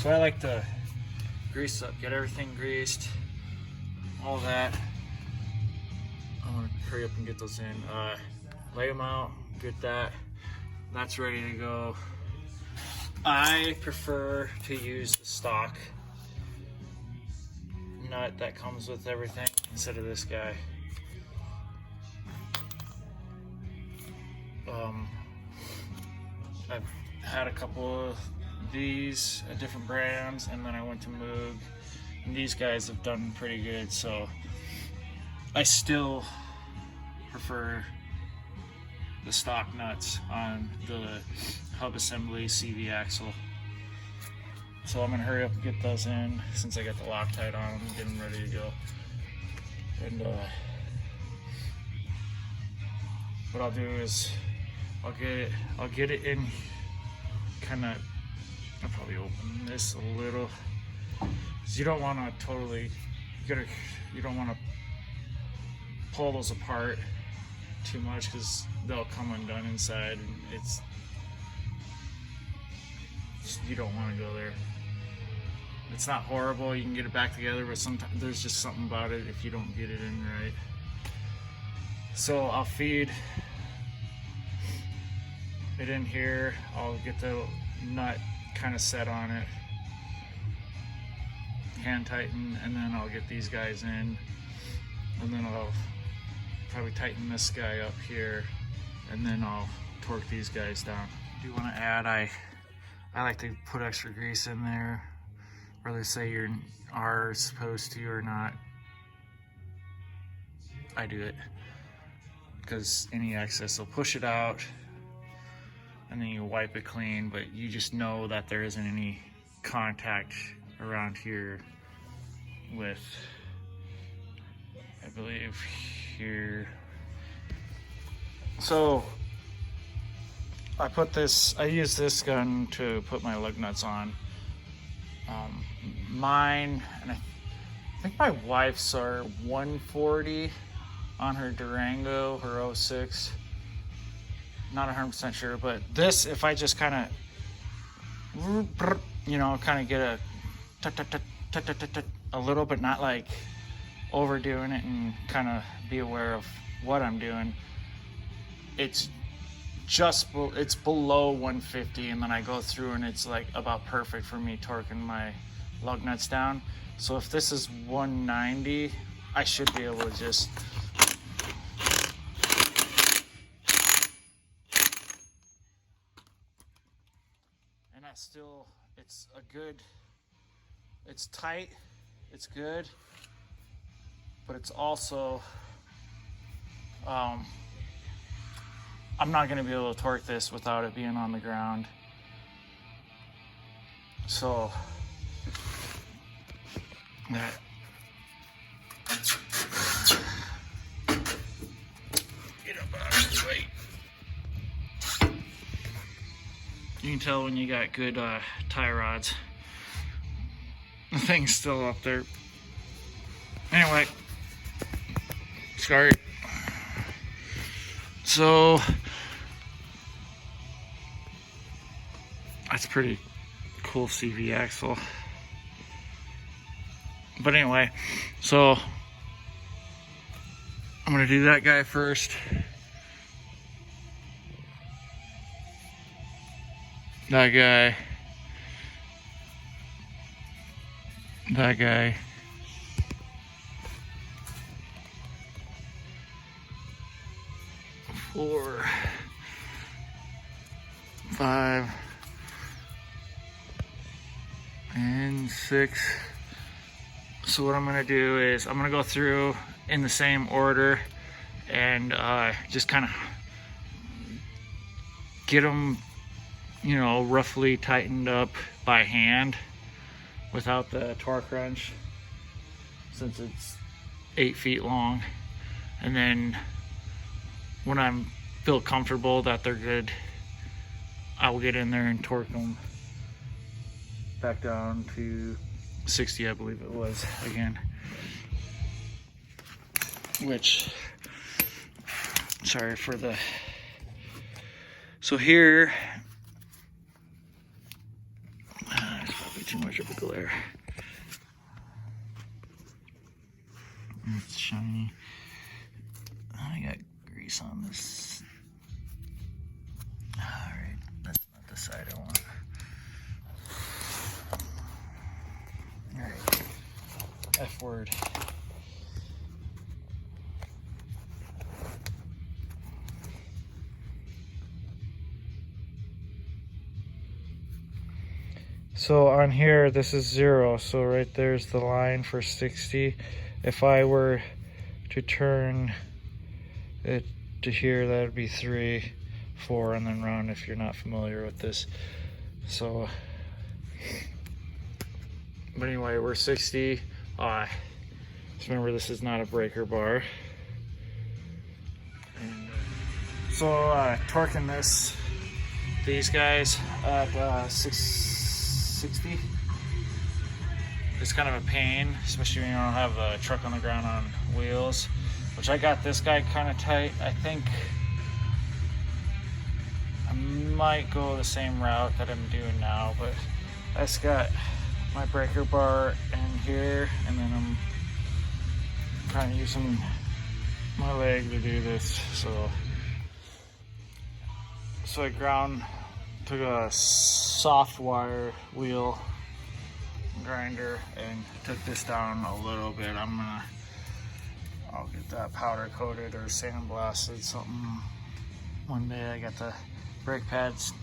So I like to grease up, get everything greased, all that. I want to hurry up and get those in. Lay them out, get that. That's ready to go. I prefer to use the stock nut that comes with everything instead of this guy. I've had a couple of these at different brands, and then I went to Moog, and these guys have done pretty good, so I still prefer the stock nuts on the hub assembly CV axle. So I'm gonna hurry up and get those in since I got the Loctite on them and get them ready to go. And what I'll do is I'll get it in kinda, I'll probably open this a little, because you don't wanna totally, you don't wanna pull those apart too much, because they'll come undone inside, and you don't want to go there. It's not horrible, you can get it back together, but sometimes there's just something about it if you don't get it in right. So I'll feed it in here, I'll get the nut kind of set on it, hand tighten, and then I'll get these guys in, and then I'll probably tighten this guy up here, and then I'll torque these guys down. I do want to add, I like to put extra grease in there, whether say you are supposed to or not. I do it because any excess will push it out, and then you wipe it clean, but you just know that there isn't any contact around here with, I believe, here. So I use this gun to put my lug nuts on. Mine, and I think my wife's are 140 on her Durango, her 06. Not 100% sure, but this, if I just kind of, you know, kind of get a little, but not like overdoing it, and kind of be aware of what I'm doing. It's below 150, and then I go through and it's like about perfect for me torquing my lug nuts down. So if this is 190, I should be able to just still, it's tight, it's good, but it's also, I'm not going to be able to torque this without it being on the ground. So that get up out of the way. You can tell when you got good tie rods. The thing's still up there. Anyway, sorry. So that's pretty cool CV axle. But anyway, so I'm gonna do that guy first. That guy. That guy. Four, 5, and 6. So what I'm gonna do is I'm gonna go through in the same order and just kind of get them, you know, roughly tightened up by hand without the torque wrench, since it's 8 feet long. And then when I feel comfortable that they're good, I will get in there and torque them back down to 60, I believe it was, again. Which, sorry for the, so here, there's probably too much glare. It's shiny. I got grease on this. Alright, that's not the side I want. Alright, F word. So on here, this is 0, so right there's the line for 60. If I were to turn it to here, that would be 3, 4, and then round if you're not familiar with this. So, but anyway, we're 60. Just remember, this is not a breaker bar. And, so torquing these guys at 660. It's kind of a pain, especially when you don't have a truck on the ground on wheels, which I got this guy kind of tight. I think I might go the same route that I'm doing now, but I just got my breaker bar in here, and then I'm kind of using my leg to do this. So I took a soft wire wheel grinder and took this down a little bit. I'll get that powder coated or sandblasted something one day. I got the brake pads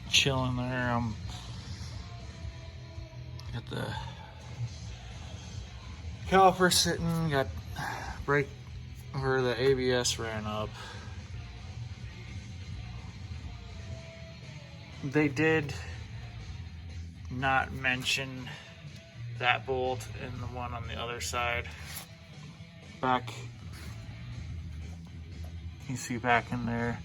chilling there. Got the caliper sitting, got brake where the ABS ran up. They did not mention that bolt and the one on the other side. Back, you see back in there,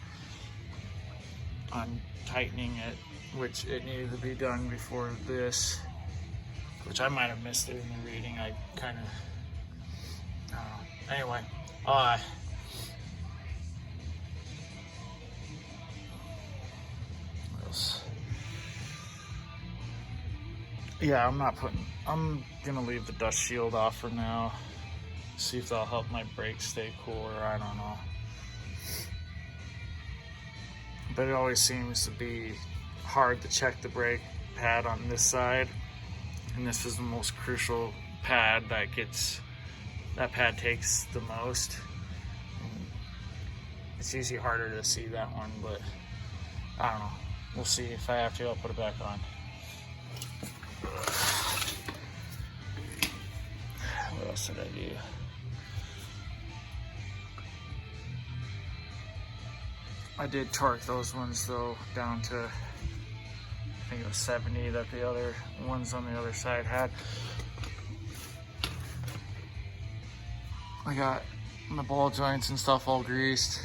on tightening it, which it needed to be done before this, which I might have missed it in the reading. I kind of, I don't know. Anyway, what else? Yeah, I'm gonna leave the dust shield off for now. See if that'll help my brakes stay cooler, I don't know. But it always seems to be hard to check the brake pad on this side. And this is the most crucial pad that pad takes the most. And it's usually harder to see that one, but I don't know. We'll see. If I have to, I'll put it back on. What else did I do? I did torque those ones though down to, I think it was 70 that the other ones on the other side had. I got my ball joints and stuff all greased.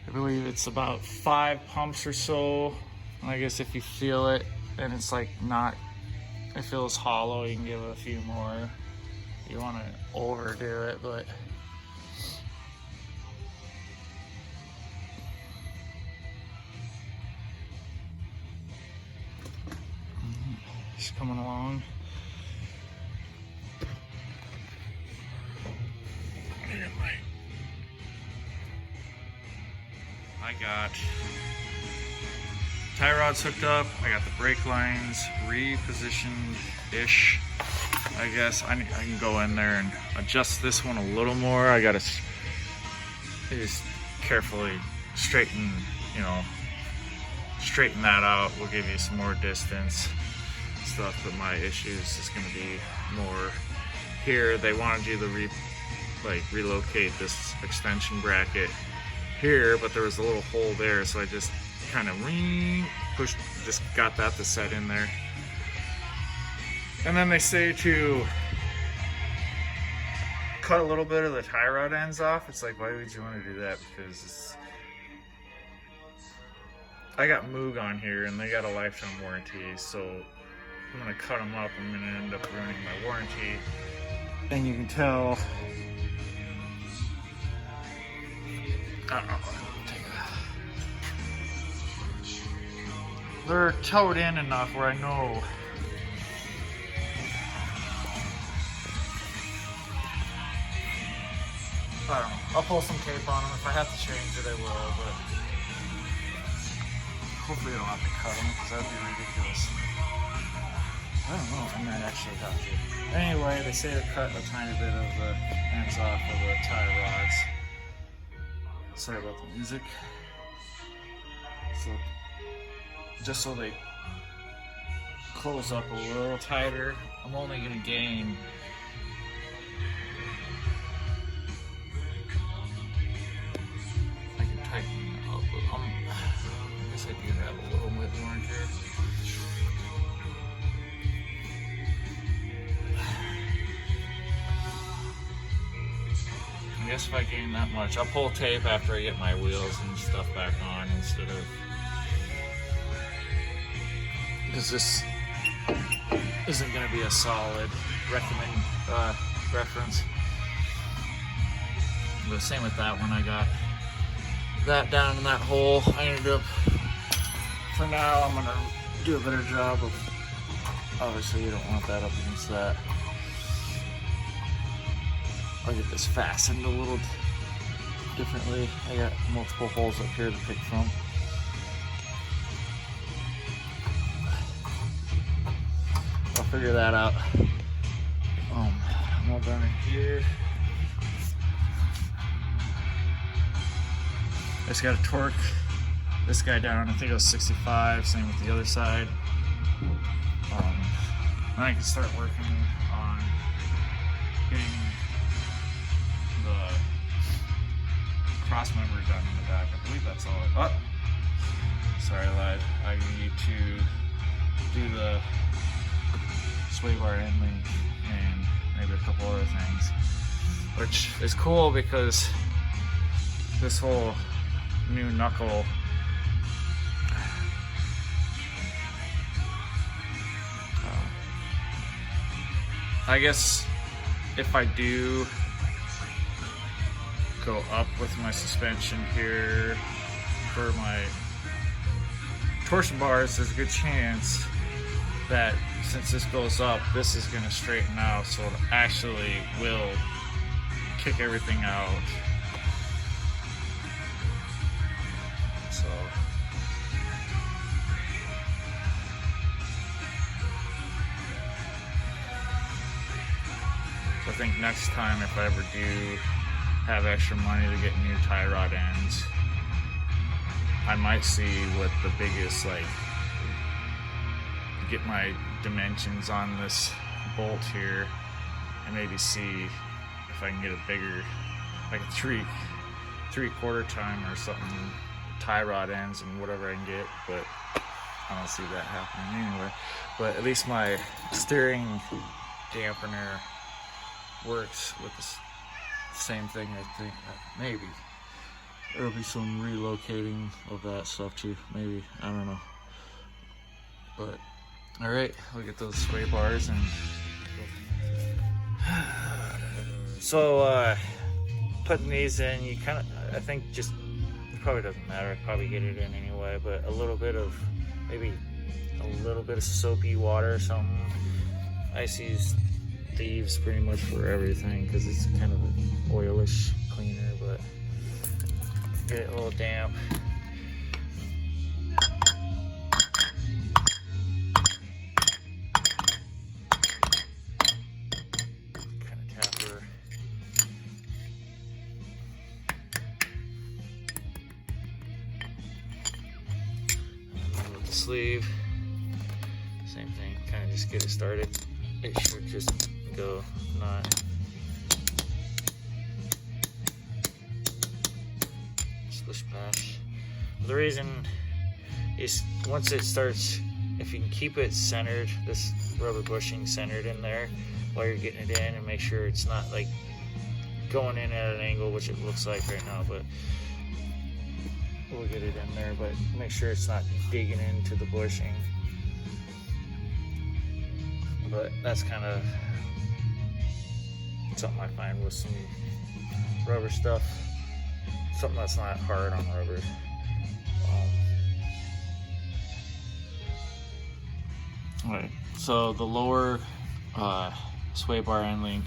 I believe it's about 5 pumps or so. And I guess if you feel it and it's like it feels hollow, you can give it a few more. You want to overdo it, but it's coming along. I got tie rods hooked up. I got the brake lines repositioned-ish. I guess I can go in there and adjust this one a little more. I gotta just carefully straighten that out. We'll give you some more distance stuff, but my issues is gonna be more here. They wanted you to relocate this extension bracket here, but there was a little hole there, so I just kind of just got that to set in there. And then they say to cut a little bit of the tie rod ends off. It's like, why would you want to do that? Because I got Moog on here and they got a lifetime warranty, so I'm gonna cut them up. I'm gonna end up ruining my warranty. And you can tell, I don't know, they're towed in enough where I know I don't know. I'll pull some tape on them. If I have to change it, I will, but hopefully I don't have to cut them because that would be ridiculous. I don't know if I might actually have to. Anyway, they say to cut a tiny bit of the ends off of the tie rods. Sorry about the music. So, just so they close up a little tighter, I'm only going to gain I can tighten it up, but I guess I do have a little bit more here. I guess if I gain that much, I'll pull tape after I get my wheels and stuff back on instead of, because this isn't going to be a solid reference. But same with that one, I got that down in that hole. I ended up, for now, I'm going to do a better job of, obviously you don't want that up against that. I'll get this fastened a little differently. I got multiple holes up here to pick from. I'll figure that out. I'm all done in here. I just got to torque this guy down. I think it was 65. Same with the other side. Then I can start working on getting the cross member done in the back. I believe that's all. Sorry, I lied. I need to do the sway bar end link and maybe a couple other things, which is cool because this whole new knuckle I guess if I do go up with my suspension here for my torsion bars, there's a good chance that since this goes up, this is going to straighten out, so it actually will kick everything out. So I think next time, if I ever do have extra money to get new tie rod ends, I might see what the biggest, like, get my dimensions on this bolt here and maybe see if I can get a bigger, like a three-quarter time or something, tie rod ends and whatever I can get, but I don't see that happening anyway. But at least my steering dampener works with the same thing, I think. Maybe there'll be some relocating of that stuff too, maybe, I don't know. But all right, we'll get those sway bars and so putting these in, you kind of, I think, just, it probably doesn't matter, I'd probably get it in anyway, but a little bit of, maybe a little bit of soapy water or something. I use Thieves pretty much for everything because it's kind of an oilish cleaner, but get it a little damp. Kind of tap her. And with the sleeve, same thing, kind of just get it started. It should just go, not splish splash. The reason is once it starts, if you can keep it centered, this rubber bushing centered in there while you're getting it in, and make sure it's not like going in at an angle, which it looks like right now, but we'll get it in there, but make sure it's not digging into the bushing. But that's kind of something I find with some rubber stuff, something that's not hard on rubber. Alright, so the lower sway bar end link,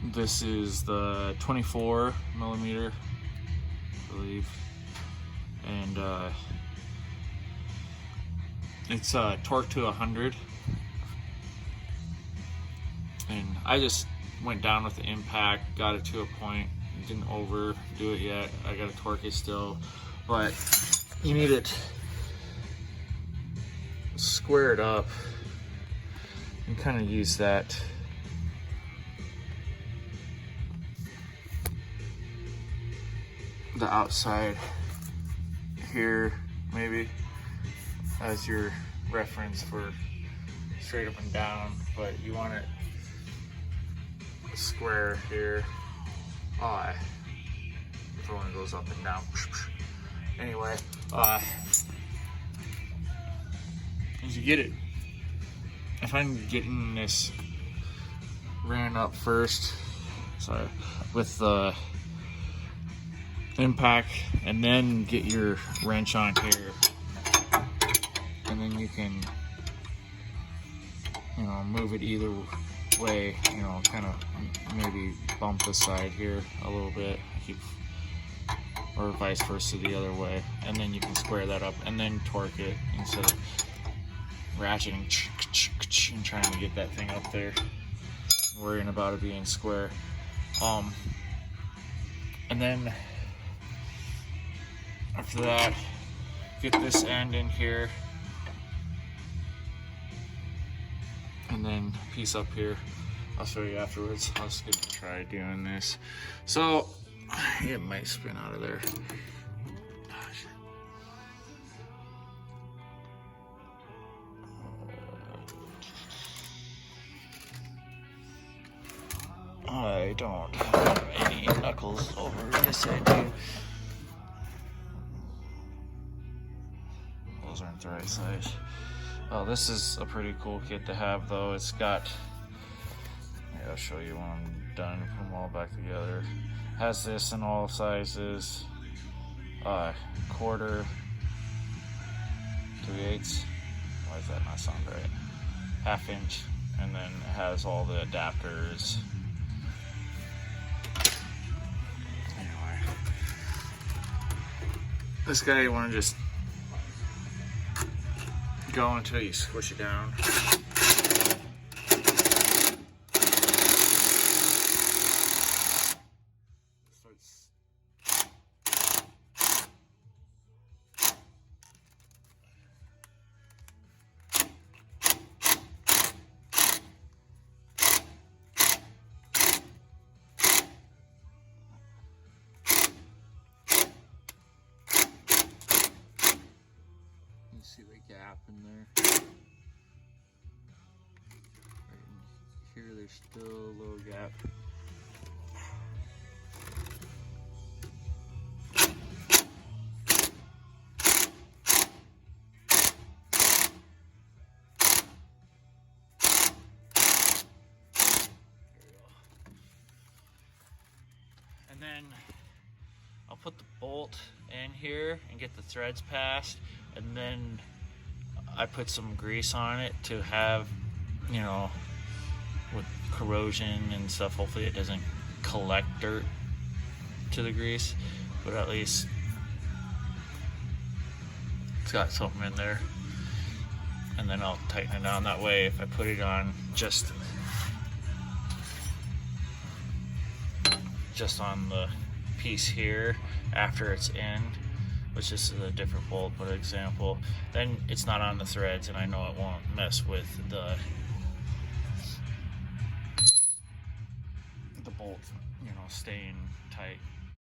This is the 24 millimeter, I believe, and it's torque to 100. And I just went down with the impact, got it to a point, didn't overdo it yet. I gotta torque it still, but you need it squared up and kind of use that the outside here maybe as your reference for straight up and down, but you want it square here. If one goes up and down. Anyway, as you get it, if I'm getting this ran up first, sorry, with the impact, and then get your wrench on here, and then you can, you know, move it either way, you know, kind of maybe bump the side here a little bit, or vice versa the other way, and then you can square that up and then torque it instead of ratcheting and trying to get that thing up there, worrying about it being square. And then after that, get this end in here, and then piece up here. I'll show you afterwards. Let's get to try doing this. So it might spin out of there. I don't have any knuckles over. Yes, I do. Those aren't the right size. Oh, this is a pretty cool kit to have, though. It's got, I'll show you when I'm done, put them all back together. Has this in all sizes, quarter, 3/8. Why does that not sound right? 1/2 inch, and then it has all the adapters. Anyway, this guy, you want to just go until you squish it down. You see the gap in there? Right in here, there's still a little gap. And then I'll put the bolt in here and get the threads passed, and then I put some grease on it to have, you know, with corrosion and stuff, hopefully it doesn't collect dirt to the grease, but at least it's got something in there. And then I'll tighten it down. That way, if I put it on just on the piece here after it's in, which is a different bolt, but example, then it's not on the threads, and I know it won't mess with the bolt, you know, staying tight.